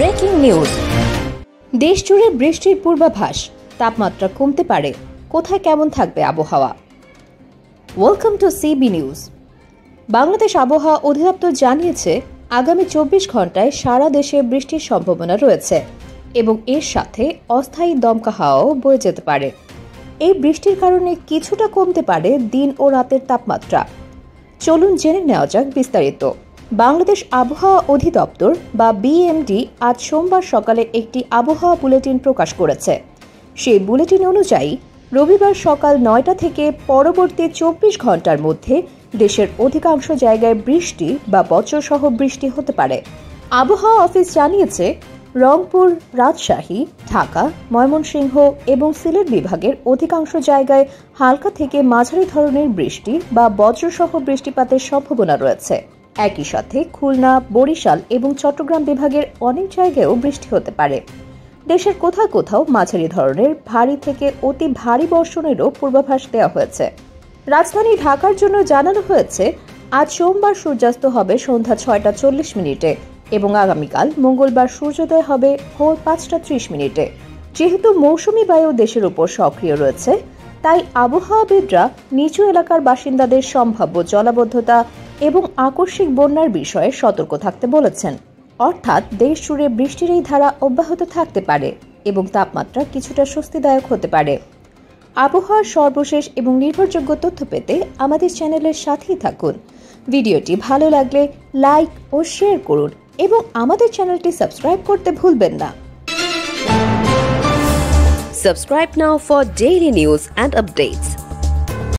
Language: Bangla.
Breaking news. দেশ জুড়ে বৃষ্টির পূর্বাভাস, তাপমাত্রা কমতে পারে, কোথায় কেমন থাকবে আবহাওয়া। Welcome to CB news. Bangladesh আবহাওয়া অধিদপ্তর জানিয়েছে আগামী 24 ঘন্টায় সারা দেশে বৃষ্টির সম্ভাবনা রয়েছে এবং এর সাথে অস্থায়ী দমকা হাওয়াও বয়ে যেতে পারে। এই বৃষ্টির কারণে কিছুটা কমতে পারে দিন ও রাতের তাপমাত্রা। চলুন জেনে নেওয়া যাক বিস্তারিত। বাংলাদেশ আবহাওয়া অধিদপ্তর বা বিএমডি আজ সোমবার সকালে একটি আবহাওয়া বুলেটিন প্রকাশ করেছে। সেই বুলেটিন অনুযায়ী রবিবার সকাল 9টা থেকে পরবর্তী 24 ঘন্টার মধ্যে দেশের অধিকাংশ জায়গায় বৃষ্টি বা বজ্রসহ বৃষ্টি হতে পারে। আবহাওয়া অফিস জানিয়েছে রংপুর, রাজশাহী, ঢাকা, ময়মনসিংহ এবং সিলেট বিভাগের অধিকাংশ জায়গায় হালকা থেকে মাঝারি ধরনের বৃষ্টি বা বজ্রসহ বৃষ্টিপাতের সম্ভাবনা রয়েছে। একই সাথে খুলনা, বরিশাল এবং চট্টগ্রাম বিভাগের অনেক জায়গায়ও বৃষ্টি হতে পারে। দেশের কোথাও কোথাও মাঝারি ধরনের ভারী থেকে অতি ভারী বর্ষণেরও পূর্বাভাস দেওয়া হয়েছে। রাজধানী ঢাকার জন্য জানানো হয়েছে আজ সোমবার সূর্যাস্ত হবে সন্ধ্যা 6টা 40 মিনিটে এবং আগামীকাল মঙ্গলবার সূর্যোদয় হবে ভোর 5টা 30 মিনিটে। যেহেতু মৌসুমী বায়ু দেশের উপর সক্রিয় রয়েছে, তাই আবহাওয়াবিদরা নিচু এলাকার বাসিন্দাদের সম্ভাব্য জলাবদ্ধতা এবং আকস্মিক বন্যার বিষয়ে সতর্ক থাকতে বলেছেন। অর্থাৎ দেশ জুড়ে বৃষ্টির এই ধারা অব্যাহত থাকতে পারে এবং তাপমাত্রা কিছুটা স্বস্তিদায়ক হতে পারে। আবহাওয়ার সর্বশেষ এবং নির্ভরযোগ্য তথ্য পেতে আমাদের চ্যানেলের সাথেই থাকুন। ভিডিওটি ভালো লাগলে লাইক ও শেয়ার করুন এবং আমাদের চ্যানেলটি সাবস্ক্রাইব করতে ভুলবেন না। Subscribe now for daily news and updates.